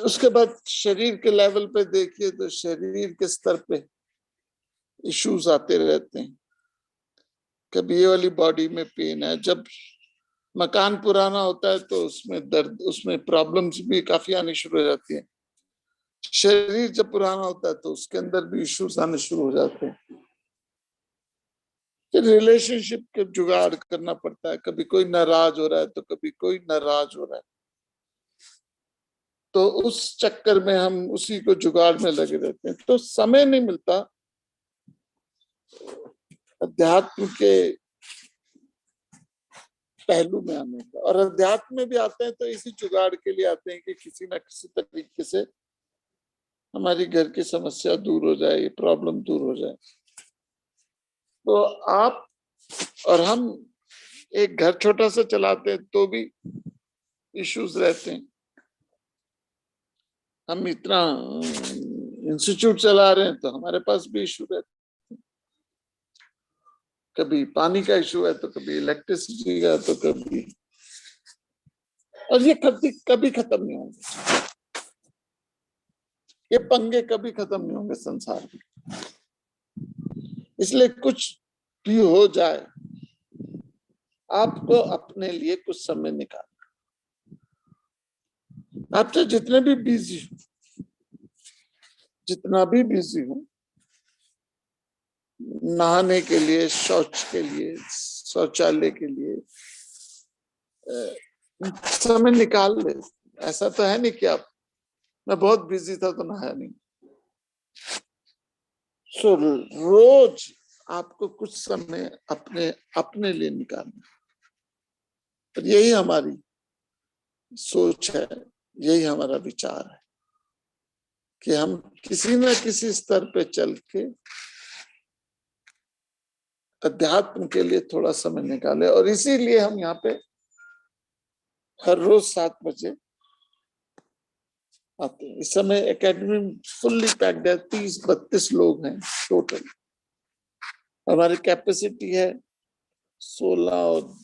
उसके बाद शरीर के लेवल पे देखिए तो शरीर के स्तर पे इश्यूज आते रहते हैं। कभी ये वाली बॉडी में पेन है, जब मकान पुराना होता है तो उसमें दर्द, उसमें प्रॉब्लम्स भी काफी आनी शुरू हो जाती है। शरीर जब पुराना होता है तो उसके अंदर भी इश्यूज आने शुरू हो जाते हैं। फिर रिलेशनशिप के जुगाड़ करना पड़ता है, कभी कोई नाराज हो रहा है तो कभी कोई नाराज हो रहा है, तो उस चक्कर में हम उसी को जुगाड़ में लगे रहते हैं, तो समय नहीं मिलता अध्यात्म के पहलू में आने का। और अध्यात्म में भी आते हैं तो इसी जुगाड़ के लिए आते हैं कि किसी ना किसी तरीके से हमारी घर की समस्या दूर हो जाए, ये प्रॉब्लम दूर हो जाए। तो आप और हम एक घर छोटा सा चलाते हैं तो भी इश्यूज रहते हैं। हम इतना इंस्टीट्यूट चला रहे हैं तो हमारे पास भी इशू रहते हैं। कभी पानी का इशू है तो कभी इलेक्ट्रिसिटी का, तो कभी, और ये कभी खत्म नहीं होंगे, ये पंगे कभी खत्म नहीं होंगे संसार में। इसलिए कुछ भी हो जाए, आपको अपने लिए कुछ समय निकालना। आप चाहे जितने भी बिजी हो, जितना भी बिजी हो, नहाने के लिए, शौच के लिए, शौचालय के लिए समय निकाल ले। ऐसा तो है नहीं कि आप, मैं बहुत बिजी था तो नहाया नहीं। सो रोज आपको कुछ समय अपने लिए निकालना। और यही हमारी सोच है, यही हमारा विचार है कि हम किसी न किसी स्तर पे चल के अध्यात्म के लिए थोड़ा समय निकाले। और इसीलिए हम यहाँ पे हर रोज 7 बजे आते हैं। इस समय एकेडमी फुल्ली पैक्ड है, 30-32 लोग हैं टोटल। हमारी कैपेसिटी है 16 और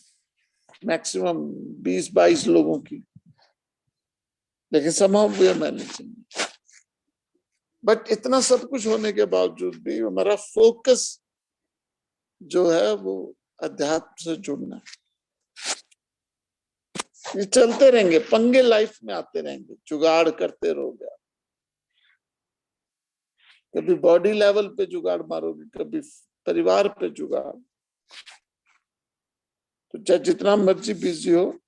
मैक्सिमम 20-22 लोगों की, लेकिन somehow we are managing। But इतना सब कुछ होने के बावजूद भी हमारा फोकस जो है वो अध्यात्म से जुड़ना है। ये चलते रहेंगे, पंगे लाइफ में आते रहेंगे, जुगाड़ करते रहोगे। कभी बॉडी लेवल पे जुगाड़ मारोगे, कभी परिवार पे जुगाड़। तो चाहे जितना मर्जी बिजी हो,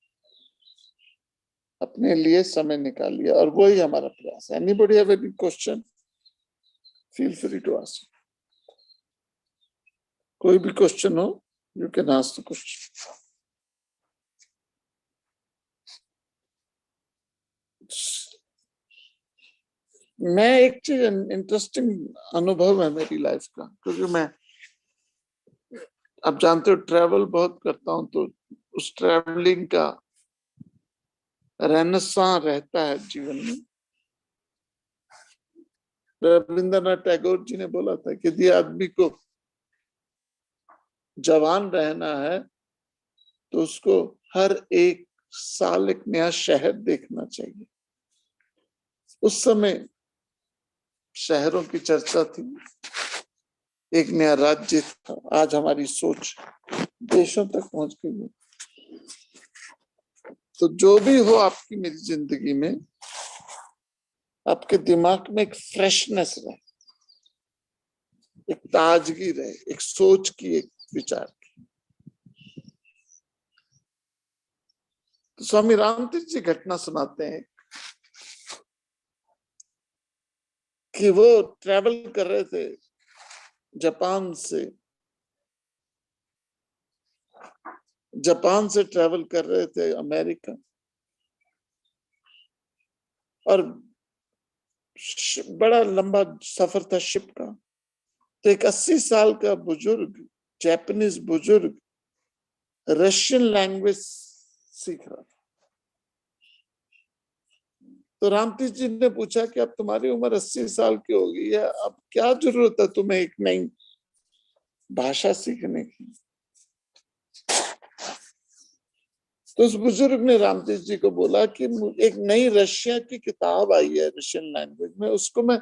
अपने लिए समय निकालिए, और वही हमारा प्रयास है। Anybody have any question, feel free to ask. कोई भी क्वेश्चन हो, you can ask the question. मैं एक चीज इंटरेस्टिंग अनुभव है मेरी लाइफ का, क्योंकि मैं, आप जानते हो, ट्रैवल बहुत करता हूं, तो उस ट्रैवलिंग का रेनेसां रहता है जीवन में। रविंद्रनाथ टैगोर जी ने बोला था कि यदि आदमी को जवान रहना है तो उसको हर एक साल एक नया शहर देखना चाहिए। उस समय शहरों की चर्चा थी, एक नया राज्य था। आज हमारी सोच देशों तक पहुंच गई है। तो जो भी हो आपकी मेरी जिंदगी में, आपके दिमाग में एक फ्रेशनेस रहे, एक ताजगी रहे, एक सोच की, एक विचार की। तो स्वामी रामतीर्थ जी घटना सुनाते हैं कि वो ट्रैवल कर रहे थे जापान से ट्रैवल कर रहे थे अमेरिका, और बड़ा लंबा सफर था शिप का। तो एक 80 साल का बुजुर्ग, जापानीज बुजुर्ग, रशियन लैंग्वेज सीख रहा था। तो रामतीर्थ जी ने पूछा कि अब तुम्हारी उम्र 80 साल की हो गई है, अब क्या जरूरत है तुम्हें एक नई भाषा सीखने की। तो उस बुजुर्ग ने रामतीर्थ जी को बोला कि एक नई रशिया की किताब आई है रशियन लैंग्वेज में, उसको मैं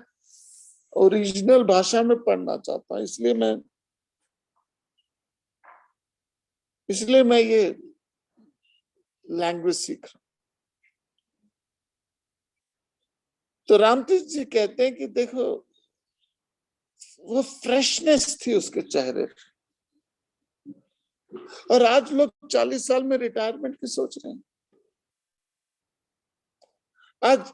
ओरिजिनल भाषा में पढ़ना चाहता हूँ, इसलिए मैं ये लैंग्वेज सीख रहा हूं। तो रामतीर्थ जी कहते हैं कि देखो, वो फ्रेशनेस थी उसके चेहरे पे। और आज लोग 40 साल में रिटायरमेंट की सोच रहे हैं। आज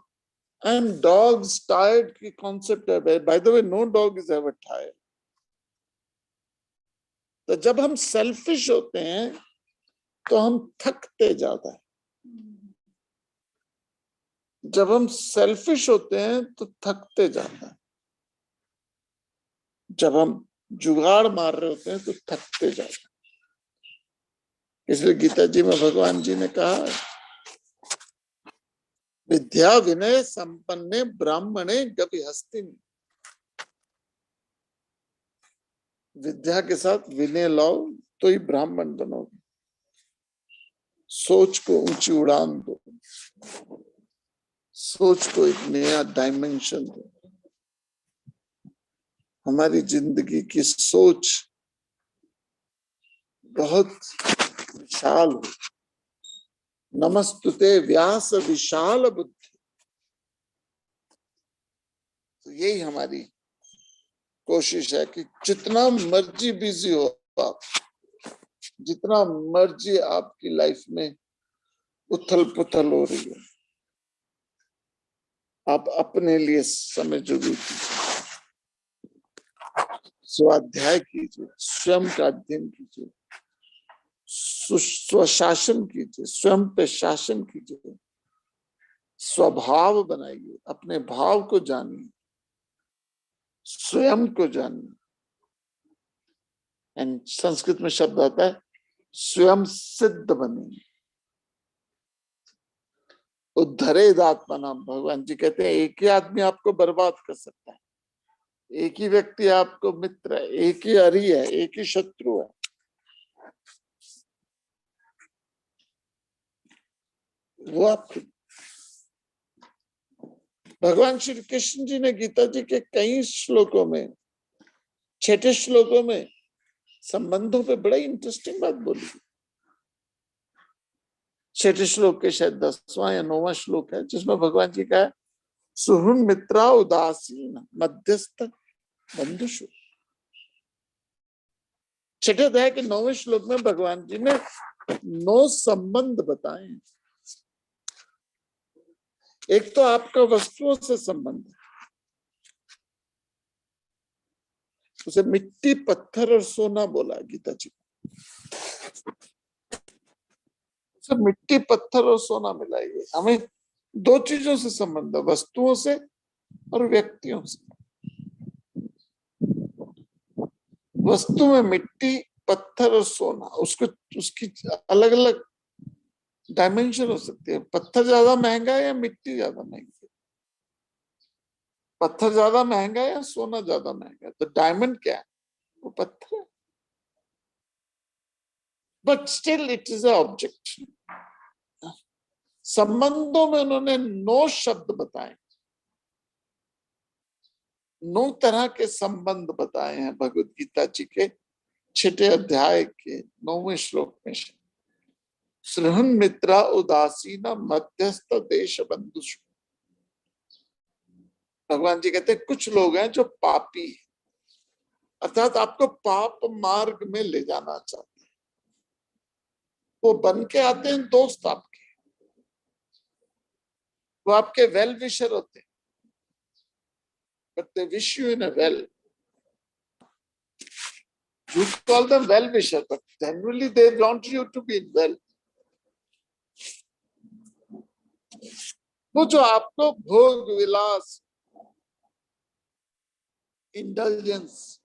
आई एम डॉग्स टायर्ड की कॉन्सेप्ट है। By the way, no dog is ever tired. तो जब हम सेल्फिश होते हैं तो हम थकते ज्यादा है। जब हम सेल्फिश होते हैं तो थकते ज्यादा है। जब हम जुगाड़ मार रहे होते हैं तो थकते ज्यादा है। इसलिए गीता जी में भगवान जी ने कहा, विद्या विनय संपन्ने ब्राह्मणे गभि हस्तिनि। विद्या के साथ विनय लाओ तो ही ब्राह्मण बनोगे। सोच को ऊंची उड़ान दो, सोच को एक नया डायमेंशन दो। हमारी जिंदगी की सोच बहुत विशाल हो। नमस्तुते व्यास विशाल बुद्धि। तो यही हमारी कोशिश है कि जितना मर्जी बिजी हो आप, जितना मर्जी आपकी लाइफ में उथल पुथल हो रही है, आप अपने लिए समय जरूर कीजिए। स्वाध्याय कीजिए, स्वयं का अध्ययन कीजिए, स्वशासन कीजिए, स्वयं पे शासन कीजिए, स्वभाव बनाइए, अपने भाव को जानिए, स्वयं को जानिए। एंड संस्कृत में शब्द आता है स्वयं सिद्ध बनिए। उद्धरेद आत्मा नाम। भगवान जी कहते हैं एक ही आदमी आपको बर्बाद कर सकता है, एक ही व्यक्ति आपको मित्र है, एक ही अरी है, एक ही शत्रु है। वो आपको भगवान श्री कृष्ण जी ने गीता जी के कई श्लोकों में, 6 श्लोकों में संबंधों पे बड़ा इंटरेस्टिंग बात बोली। 6 श्लोक के शायद 10वां या 9वां श्लोक है, जिसमें भगवान जी का है सुहृद मित्रा उदासीन मध्यस्थ बंधुषु। 6 अध्याय के 9वें श्लोक में भगवान जी ने 9 संबंध बताए। एक तो आपका वस्तुओं से संबंध, उसे मिट्टी पत्थर और सोना बोला गीता जी। उसे मिट्टी पत्थर और सोना मिलाइए। हमें 2 चीजों से संबंध है, वस्तुओं से और व्यक्तियों से। वस्तु में मिट्टी पत्थर और सोना, उसको उसकी अलग अलग डायमेंशन हो सकती है। पत्थर ज्यादा महंगा है या मिट्टी ज्यादा महंगी है? पत्थर ज्यादा महंगा है या सोना ज्यादा महंगा है? तो डायमंड क्या है? वो पत्थर है, but still it is a object. संबंधों में उन्होंने 9 शब्द बताए, 9 तरह के संबंध बताए हैं भगवत गीता जी के 6 अध्याय के 9वें श्लोक में। सुहृद मित्रा उदासीन मध्यस्थ देश बंधुषु। भगवान जी कहते हैं कुछ लोग हैं जो पापी हैं, अर्थात आपको पाप मार्ग में ले जाना चाहते हैं। वो बन के आते हैं दोस्त आपके, वो आपके वेल विशर होते हैं, but they wish you in a well. You call them well wisher, but generally they want you to be well. वो जो आपको भोग विलास इंटेलिजेंस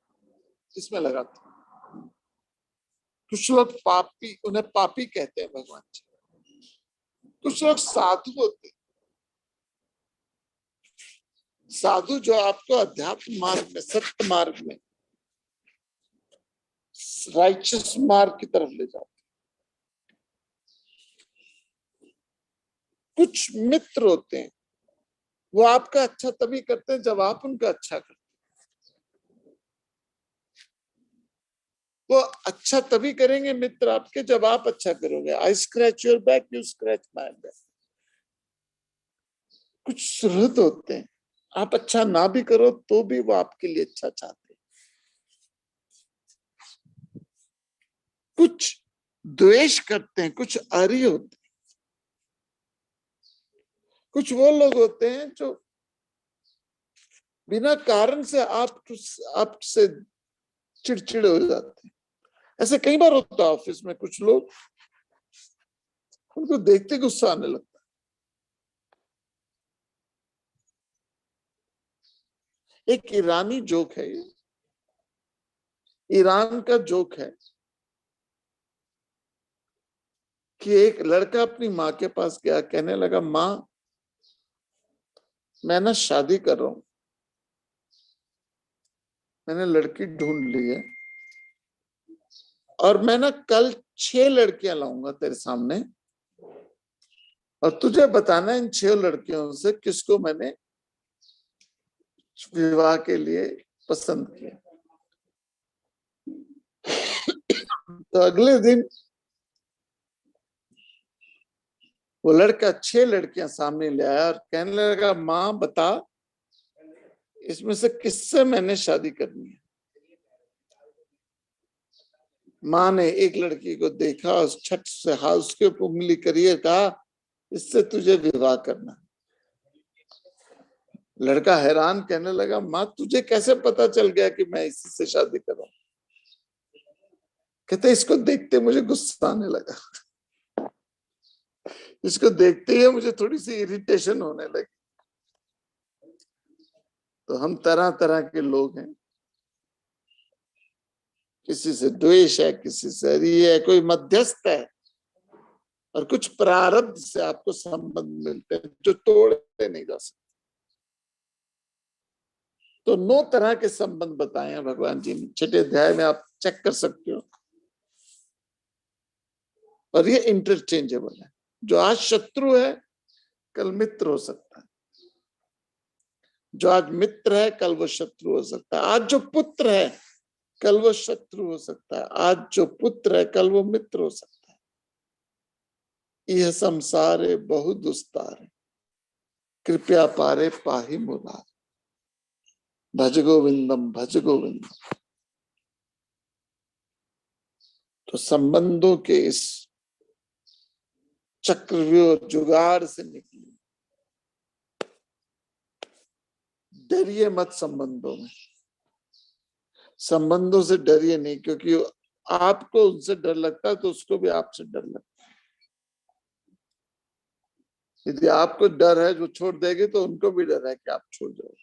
इसमें लगाते हैं। कुछ लोग पापी, उन्हें पापी कहते हैं भगवान जी। कुछ लोग साधु होते हैं, साधु जो आपको अध्यात्म मार्ग में, सत्य मार्ग में, राइचस मार्ग की तरफ ले जाते हैं। कुछ मित्र होते हैं, वो आपका अच्छा तभी करते हैं जब आप उनका अच्छा करते हैं। वो अच्छा तभी करेंगे मित्र आपके जब आप अच्छा करोगे। आई scratch your back, you scratch my back. कुछ सुहृद होते हैं, आप अच्छा ना भी करो तो भी वो आपके लिए अच्छा चाहते हैं। कुछ द्वेष करते हैं, कुछ आरी होते हैं, कुछ वो लोग होते हैं जो बिना कारण से आपसे चिड़चिड़े हो जाते हैं। ऐसे कई बार होता है ऑफिस में, कुछ लोग, उनको देखते गुस्सा आने लगता है। एक ईरानी जोक है ये, ईरान का जोक है कि एक लड़का अपनी माँ के पास गया, कहने लगा, माँ मैं ना शादी कर रहा हूं, मैंने लड़की ढूंढ ली है और मैं ना कल 6 लड़कियां लाऊंगा तेरे सामने और तुझे बताना इन 6 लड़कियों से किसको मैंने विवाह के लिए पसंद किया। तो अगले दिन वो लड़का 6 लड़कियां सामने ले आया और कहने लगा, माँ बता इसमें से किससे मैंने शादी करनी है। माँ ने एक लड़की को देखा, उस छठ से हाथ उसके ऊपर उंगली करिए, कहा इससे तुझे विवाह करना। लड़का हैरान, कहने लगा, माँ तुझे कैसे पता चल गया कि मैं इसी से शादी कर रहा हूं। कहते इसको देखते मुझे गुस्सा आने लगा, इसको देखते ही मुझे थोड़ी सी इरिटेशन होने लगी। तो हम तरह तरह के लोग हैं, किसी से द्वेष है, किसी से रिय है, कोई मध्यस्थ है, और कुछ प्रारब्ध से आपको संबंध मिलते हैं जो तोड़े नहीं जा सकते। तो 9 तरह के संबंध बताए हैं भगवान जी ने, 6ठे अध्याय में आप चेक कर सकते हो। और ये इंटरचेंजेबल है, जो आज शत्रु है कल मित्र हो सकता है, जो आज मित्र है कल वो शत्रु हो सकता है, आज जो पुत्र है कल वो शत्रु हो सकता है, आज जो पुत्र है कल वो मित्र हो सकता है। यह संसारे बहु दुस्तारे, कृपया पारे पाहि मुरारे, भज गोविंदम भज गोविंदम। तो संबंधों के इस चक्रव्यूह जुगाड़ से निकलिए, डरिए मत संबंधों में, संबंधों से डरिए नहीं, क्योंकि आपको उनसे डर लगता है तो उसको भी आपसे डर लगता है। यदि आपको डर है जो छोड़ देंगे तो उनको भी डर है कि आप छोड़ जाओ।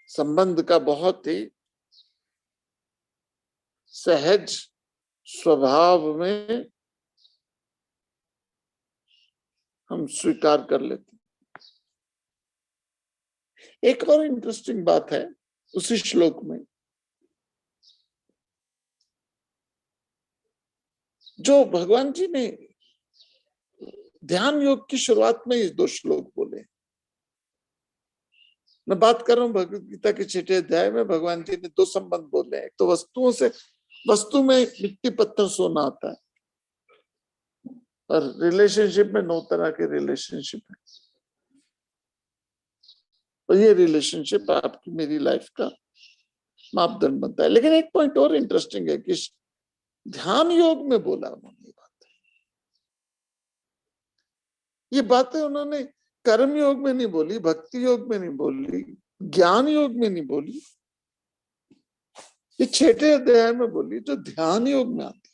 संबंध का बहुत ही सहज स्वभाव में हम स्वीकार कर लेते हैं। एक और इंटरेस्टिंग बात है उसी श्लोक में, जो भगवान जी ने ध्यान योग की शुरुआत में ये 2 श्लोक बोले। मैं बात कर रहा हूँ भगवत गीता के 6ठे अध्याय में भगवान जी ने 2 संबंध बोले हैं। एक तो वस्तुओं से, वस्तु में मिट्टी पत्थर सोना आता है, और रिलेशनशिप में 9 तरह के रिलेशनशिप है। और ये रिलेशनशिप आपकी मेरी लाइफ का मापदंड बनता है। लेकिन एक पॉइंट और इंटरेस्टिंग है कि ध्यान योग में बोला उन्होंने बात, ये बातें उन्होंने कर्म योग में नहीं बोली, भक्ति योग में नहीं बोली, ज्ञान योग में नहीं बोली, ये 6ठे अध्याय में बोली जो ध्यान योग में आती।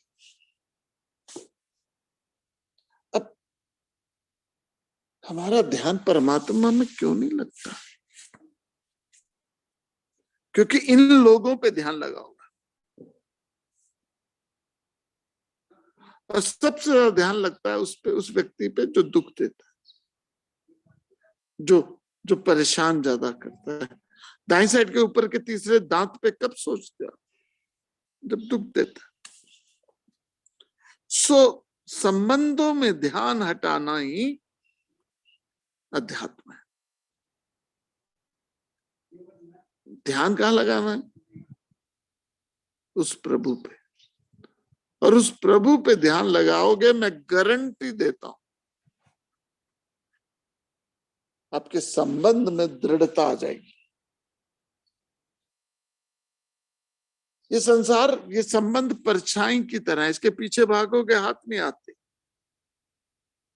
अब हमारा ध्यान परमात्मा में क्यों नहीं लगता? क्योंकि इन लोगों पे ध्यान लगा होगा, और सबसे ज्यादा ध्यान लगता है उस पे, उस व्यक्ति पे जो दुख देता है, जो परेशान ज्यादा करता है। दाई साइड के ऊपर के तीसरे दांत पे कब सोचते हो? जब दुख देता है। सो संबंधों में ध्यान हटाना ही अध्यात्म है। ध्यान कहाँ लगाना है? उस प्रभु पे, और उस प्रभु पे ध्यान लगाओगे, मैं गारंटी देता हूं आपके संबंध में दृढ़ता आ जाएगी। ये संसार, ये संबंध परछाई की तरह है, इसके पीछे भागोगे हाथ नहीं आते,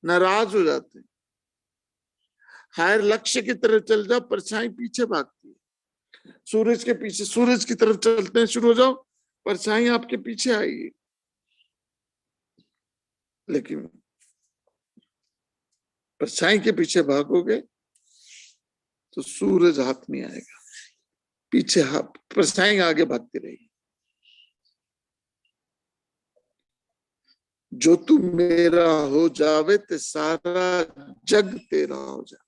नाराज हो जाते। हायर लक्ष्य की तरफ चल जाओ, परछाई पीछे भागती है। सूरज के पीछे, सूरज की तरफ चलते हैं शुरू हो जाओ, परछाई आपके पीछे आएगी। लेकिन परछाई के पीछे भागोगे तो सूरज हाथ नहीं आएगा, पीछे परछाई आगे भागती रहेगी। जो तू मेरा हो जावे ते सारा जग तेरा हो जाए।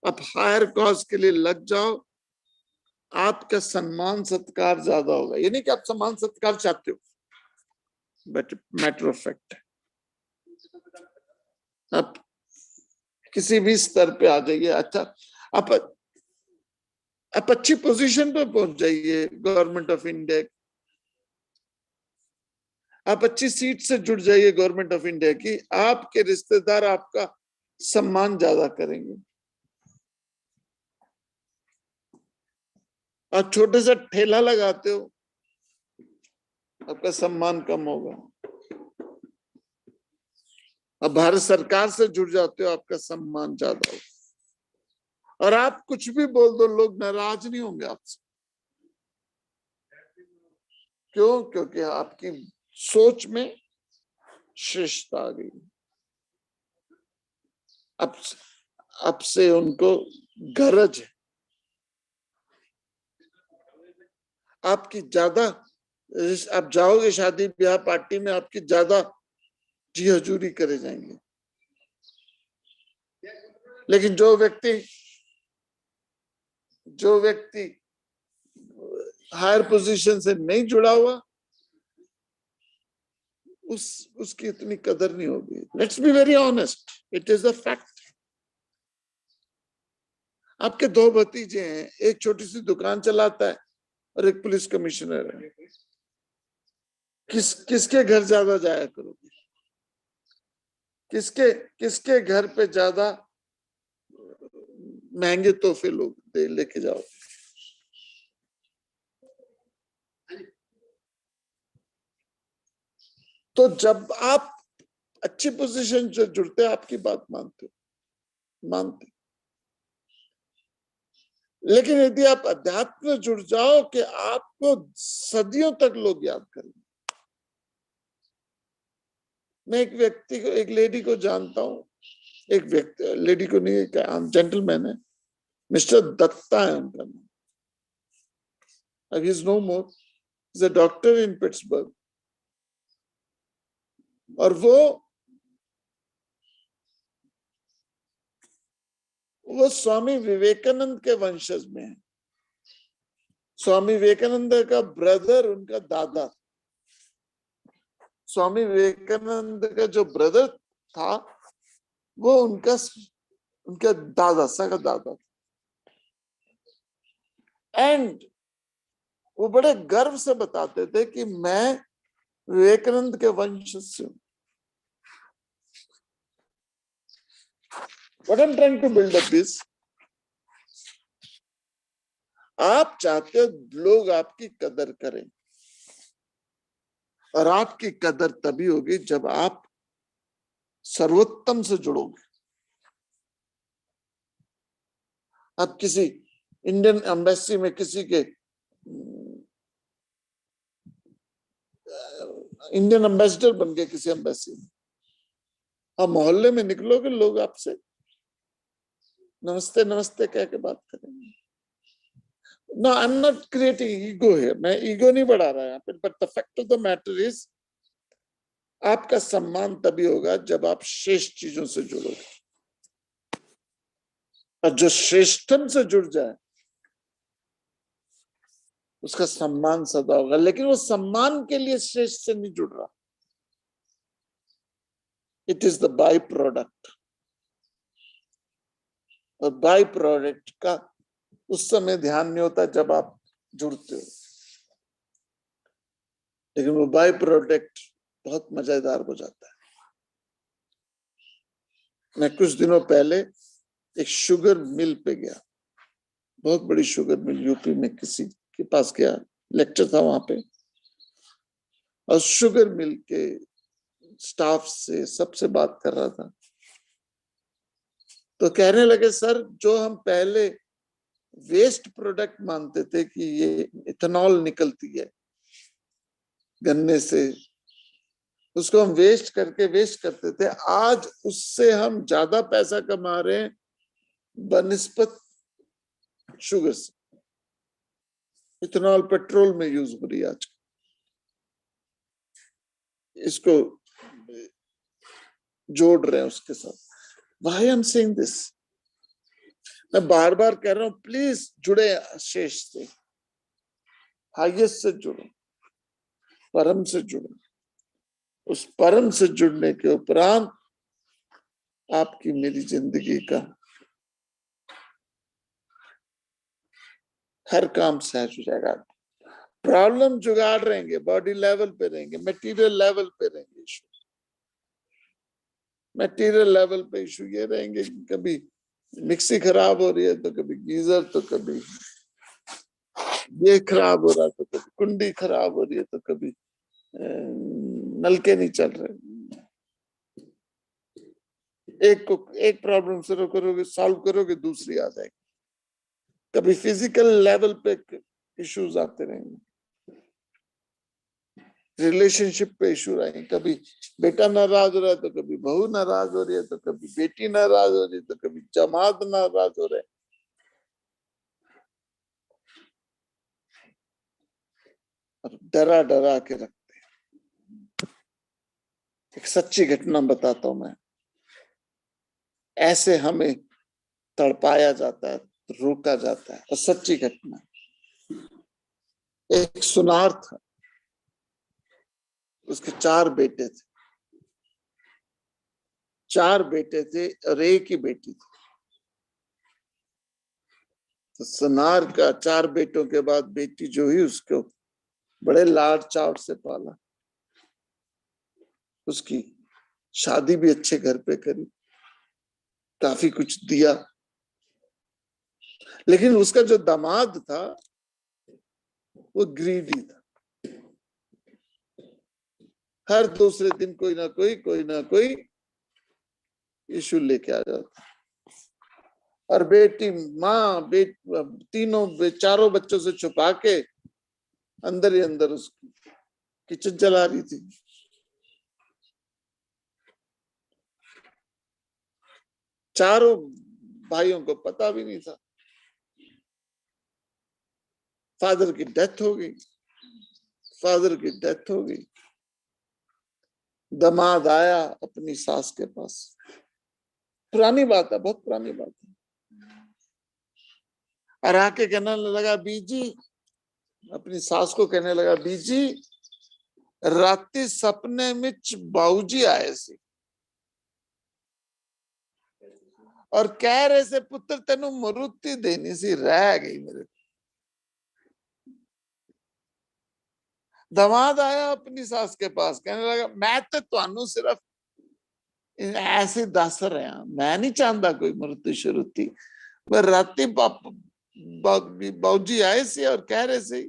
अब हायर कॉज के लिए लग जाओ, आपका सम्मान सत्कार ज्यादा होगा। ये नहीं कि आप सम्मान सत्कार चाहते हो, बट मैटर ऑफ फैक्ट है। आप किसी भी स्तर पे आ जाइए, अच्छा आप अच्छी पोजीशन पे पहुंच जाइए गवर्नमेंट ऑफ इंडिया, आप अच्छी सीट से जुड़ जाइए गवर्नमेंट ऑफ इंडिया की, आपके रिश्तेदार आपका सम्मान ज्यादा करेंगे। आप छोटे सा ठेला लगाते हो, आपका सम्मान कम होगा। अब भारत सरकार से जुड़ जाते हो, आपका सम्मान ज्यादा होगा। और आप कुछ भी बोल दो, लोग नाराज नहीं होंगे आपसे। क्यों? क्योंकि आपकी सोच में श्रेष्ठता आ गई। अब से उनको गरज है आपकी ज्यादा। आप जाओगे शादी ब्याह पार्टी में, आपकी ज्यादा जी हजूरी करे जाएंगे। लेकिन जो व्यक्ति हायर पोजीशन से नहीं जुड़ा हुआ, उसकी इतनी कदर नहीं होगी। Let's be very honest, it is a fact. आपके दो भतीजे हैं, एक छोटी सी दुकान चलाता है और एक पुलिस कमिश्नर है। किसके घर ज्यादा जाया करोगे? किसके घर पे ज्यादा महंगे तोहफे लोग लेके जाओ? तो जब आप अच्छी पोजीशन से जुड़ते हैं, आपकी बात मानते। लेकिन यदि आप अध्यात्म में जुड़ जाओ कि आपको सदियों तक लोग याद करेंगे। मैं एक लेडी को जानता हूं, एक व्यक्ति, लेडी को नहीं, जेंटलमैन है, मिस्टर दत्ता है उनका नाम। अब he is no more, is a doctor in Pittsburgh. और वो स्वामी विवेकानंद के वंशज में है। स्वामी विवेकानंद का ब्रदर उनका दादा, स्वामी विवेकानंद का जो ब्रदर था वो उनका दादा, सगा दादा। एंड वो बड़े गर्व से बताते थे कि मैं विवेकानंद के वंश से हूं। What I'm trying to build up is, आप चाहते हो लोग आपकी कदर करें, और आपकी कदर तभी होगी जब आप सर्वोत्तम से जुड़ोगे। आप किसी इंडियन एम्बेसी में किसी के इंडियन एम्बेसडर बन गए किसी एम्बेसी में, आप मोहल्ले में निकलोगे, लोग आपसे नमस्ते नमस्ते कह के बात करेंगे। No, I'm not creating ego here. मैं ईगो नहीं बढ़ा रहा यहाँ पे, but the fact of the matter is, आपका सम्मान तभी होगा जब आप श्रेष्ठ चीजों से जुड़ोगे। और जो श्रेष्ठम से जुड़ जाए उसका सम्मान सदा होगा। लेकिन वो सम्मान के लिए श्रेष्ठ से नहीं जुड़ रहा, it is the by product, और बाई प्रोडक्ट का उस समय ध्यान नहीं होता जब आप जुड़ते हो, लेकिन वो बाई प्रोडक्ट बहुत मजेदार हो जाता है। मैं कुछ दिनों पहले एक शुगर मिल पे गया, बहुत बड़ी शुगर मिल, यूपी में किसी के पास गया, लेक्चर था वहां पे, और शुगर मिल के स्टाफ से सबसे बात कर रहा था। तो कहने लगे, सर जो हम पहले वेस्ट प्रोडक्ट मानते थे कि ये इथेनॉल निकलती है गन्ने से, उसको हम वेस्ट करते थे, आज उससे हम ज्यादा पैसा कमा रहे हैं बनिस्बत शुगर से। इथेनॉल पेट्रोल में यूज हो रही है आज, इसको जोड़ रहे हैं उसके साथ। Why I'm saying this? मैं बार बार कह रहा हूं, प्लीज जुड़े शेष से, हाईएस्ट से जुड़ो, परम से जुड़ो। उस परम से जुड़ने के उपरांत आपकी मेरी जिंदगी का हर काम सहज हो जाएगा। प्रॉब्लम जुगाड़ रहेंगे, बॉडी लेवल पे रहेंगे, मटेरियल लेवल पे रहेंगे इशू। मटेरियल लेवल पे इशू ये रहेंगे कि कभी मिक्सी खराब हो रही है, तो कभी गीजर, तो कभी ये खराब हो रहा है, तो कभी कुंडी खराब हो रही है, तो कभी नलके नहीं चल रहे। एक प्रॉब्लम से करोगे, सॉल्व करोगे, दूसरी आ जाएगी। कभी फिजिकल लेवल पे इश्यूज आते रहेंगे, रिलेशनशिप पे इशू रहेंगे, कभी बेटा नाराज हो रहा है, तो कभी बहू नाराज हो रही है, तो कभी बेटी नाराज हो रही है, तो कभी जमात नाराज हो रहे हैं। और डरा डरा के रखते हैं। एक सच्ची घटना बताता हूं मैं, ऐसे हमें तड़पाया जाता है, रोका जाता है। और सच्ची घटना, एक सुनार था, उसके 4 बेटे थे, 4 बेटे थे और एक ही बेटी थी। तो सुनार का 4 बेटों के बाद बेटी जो ही उसको बड़े लाड चाव से पाला, उसकी शादी भी अच्छे घर पे करी, काफी कुछ दिया। लेकिन उसका जो दामाद था वो ग्रीडी था। हर दूसरे दिन कोई ना कोई इशू लेके आ जाता। और बेटी माँ चारों बच्चों से छुपा के अंदर ही अंदर उसकी किचन चला रही थी। चारों भाइयों को पता भी नहीं था। फादर की डेथ हो गई। दामाद आया अपनी सास के पास, पुरानी बात है, बहुत पुरानी बात है, और आके कहने लगा, बीजी, अपनी सास को कहने लगा, बीजी राती सपने में बाऊजी आए सी और कह रहे से, पुत्र तेनू मरुति देनी सी, रह गई मेरे। दामाद आया अपनी सास के पास, कहने लगा, मैं तो तुहानू सिर्फ ऐसे दस रहा, मैं नहीं चाहता कोई मरुति शरुति, पर राती बाऊजी आए सी और कह रहे सी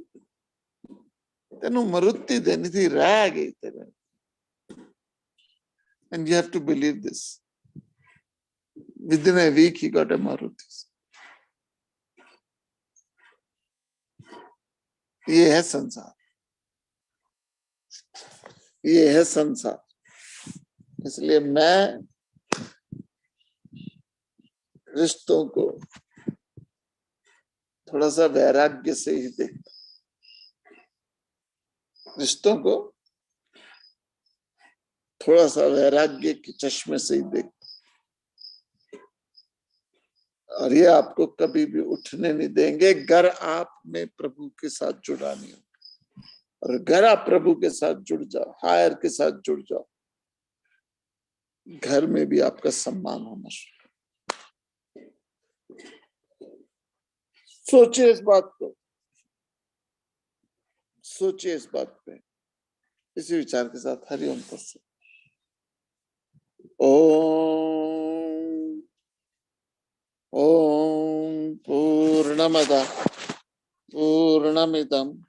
तेनू मरुति देनी थी, रह गई तेरे। And you have to believe this. Within a week, he got a Maruti. ये है संसार, ये है संसार। इसलिए मैं रिश्तों को थोड़ा सा वैराग्य से ही देखता, रिश्तों को थोड़ा सा वैराग्य के चश्मे से ही देखता। और ये आपको कभी भी उठने नहीं देंगे अगर आप में प्रभु के साथ जुड़ा नहीं हो। और अगर आप प्रभु के साथ जुड़ जाओ, हायर के साथ जुड़ जाओ, घर में भी आपका सम्मान होना शुरू। सोचिए इस बात को, सोचिए इस बात पे। इसी विचार के साथ हरिओम तत्सत। ओम ओम पूर्णमद पूर्णमिदं